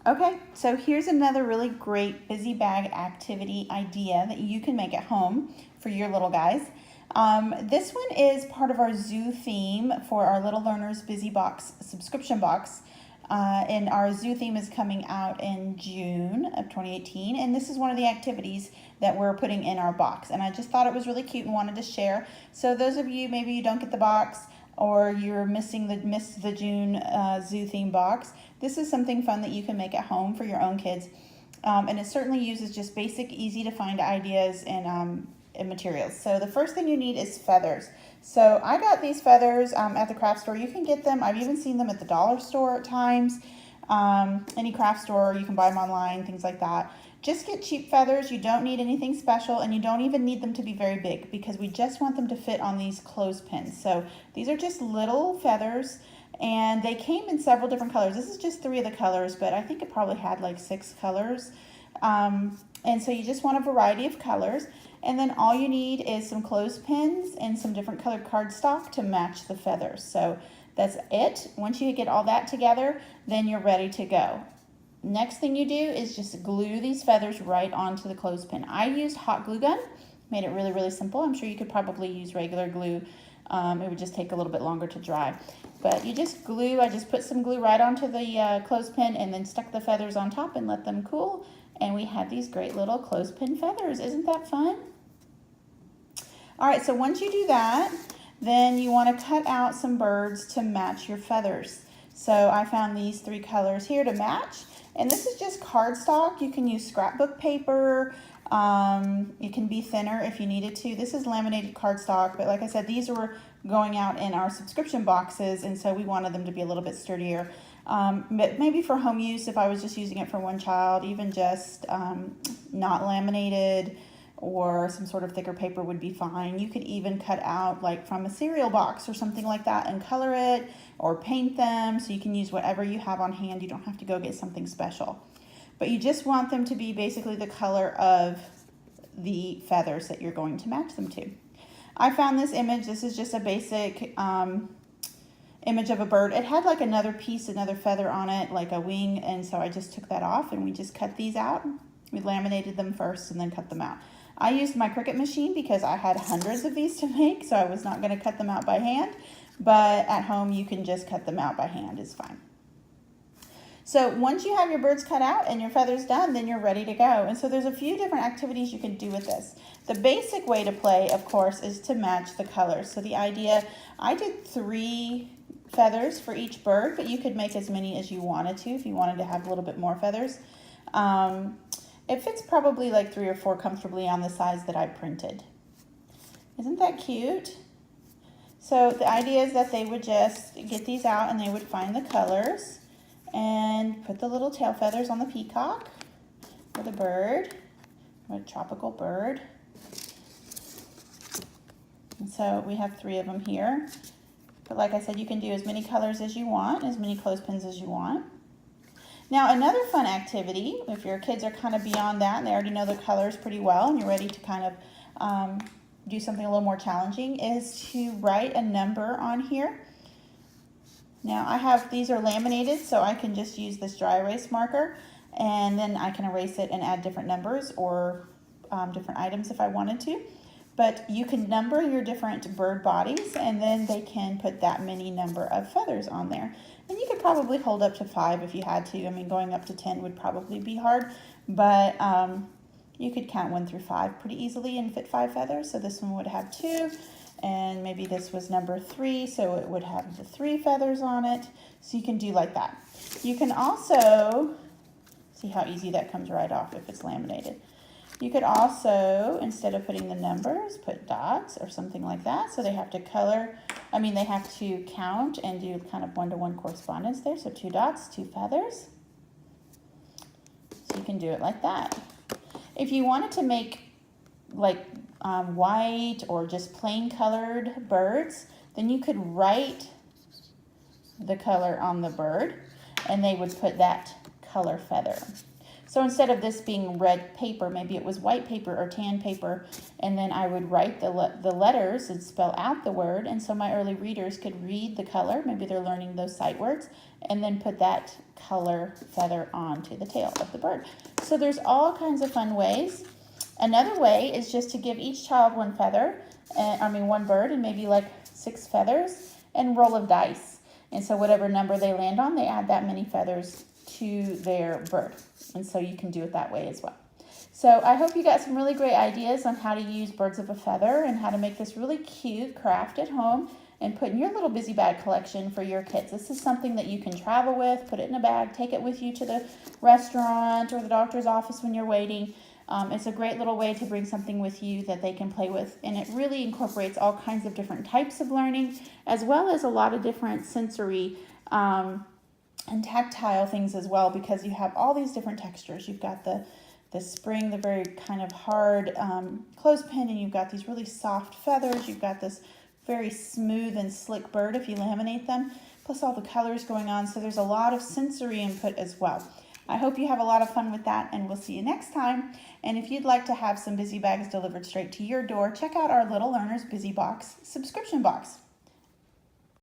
Okay, so here's another really great busy bag activity idea that you can make at home for your little guys. This one is part of our zoo theme for our Little Learners Busy Box subscription box. And our zoo theme is coming out in June of 2018. And this is one of the activities that we're putting in our box. And I just thought it was really cute and wanted to share. So those of you, maybe you don't get the box, or you're missed the June zoo theme box, this is something fun that you can make at home for your own kids. And it certainly uses just basic, easy to find ideas and materials. So the first thing you need is feathers. So I got these feathers at the craft store. You can get them, I've even seen them at the dollar store at times. Any craft store, you can buy them online, things like that. Just get cheap feathers. You don't need anything special, and you don't even need them to be very big because we just want them to fit on these clothespins. So these are just little feathers, and they came in several different colors. This is just 3 of the colors, but I think it probably had like 6 colors. And so you just want a variety of colors. And then all you need is some clothespins and some different colored cardstock to match the feathers. So that's it. Once you get all that together, then you're ready to go. Next thing you do is just glue these feathers right onto the clothespin. I used hot glue gun, made it really, really simple. I'm sure you could probably use regular glue. It would just take a little bit longer to dry. But you just glue, I just put some glue right onto the clothespin and then stuck the feathers on top and let them cool. And we had these great little clothespin feathers. Isn't that fun? All right, so once you do that, then you want to cut out some birds to match your feathers. So I found these 3 colors here to match. And this is just cardstock. You can use scrapbook paper. It can be thinner if you needed to. This is laminated cardstock, but like I said, these were going out in our subscription boxes, and so we wanted them to be a little bit sturdier. But maybe for home use, if I was just using it for one child, even just not laminated or some sort of thicker paper would be fine. You could even cut out like from a cereal box or something like that and color it or paint them, so you can use whatever you have on hand. You don't have to go get something special. But you just want them to be basically the color of the feathers that you're going to match them to. I found this image. This is just a basic image of a bird. It had like another feather on it, like a wing, and so I just took that off and we just cut these out. We laminated them first and then cut them out. I used my Cricut machine because I had hundreds of these to make, so I was not going to cut them out by hand. But at home, you can just cut them out by hand. It's fine. So once you have your birds cut out and your feathers done, then you're ready to go. And so there's a few different activities you can do with this. The basic way to play, of course, is to match the colors. So the idea, I did 3 feathers for each bird, but you could make as many as you wanted to if you wanted to have a little bit more feathers. It fits probably like 3 or 4 comfortably on the size that I printed. Isn't that cute? So the idea is that they would just get these out and they would find the colors and put the little tail feathers on the peacock or the bird, or a tropical bird. And so we have 3 of them here. But like I said, you can do as many colors as you want, as many clothespins as you want. Now, another fun activity, if your kids are kind of beyond that and they already know the colors pretty well and you're ready to kind of do something a little more challenging, is to write a number on here. Now, these are laminated, so I can just use this dry erase marker, and then I can erase it and add different numbers or different items if I wanted to. But you can number your different bird bodies, and then they can put that many number of feathers on there. And you could probably hold up to 5 if you had to. I mean, going up to 10 would probably be hard, but you could count 1 through 5 pretty easily and fit 5 feathers. So this one would have 2, and maybe this was number 3, so it would have the 3 feathers on it. So you can do like that. You can also, see how easy that comes right off if it's laminated. You could also, instead of putting the numbers, put dots or something like that. So they have to they have to count and do kind of 1-to-1 correspondence there. So 2 dots, 2 feathers. So you can do it like that. If you wanted to make like white or just plain colored birds, then you could write the color on the bird and they would put that color feather. So instead of this being red paper, maybe it was white paper or tan paper, and then I would write the letters and spell out the word, and so my early readers could read the color, maybe they're learning those sight words, and then put that color feather onto the tail of the bird. So there's all kinds of fun ways. Another way is just to give each child one feather, one bird, and maybe like 6 feathers, and roll of dice. And so whatever number they land on, they add that many feathers to their bird. And so you can do it that way as well. So I hope you got some really great ideas on how to use birds of a feather and how to make this really cute craft at home and put in your little busy bag collection for your kids. This is something that you can travel with, put it in a bag, take it with you to the restaurant or the doctor's office when you're waiting. It's a great little way to bring something with you that they can play with, and it really incorporates all kinds of different types of learning, as well as a lot of different sensory and tactile things as well, because you have all these different textures. You've got the spring, the very kind of hard clothespin, and you've got these really soft feathers. You've got this very smooth and slick bird if you laminate them, plus all the colors going on. So there's a lot of sensory input as well. I hope you have a lot of fun with that, and we'll see you next time. And if you'd like to have some busy bags delivered straight to your door, check out our Little Learners Busy Box subscription box.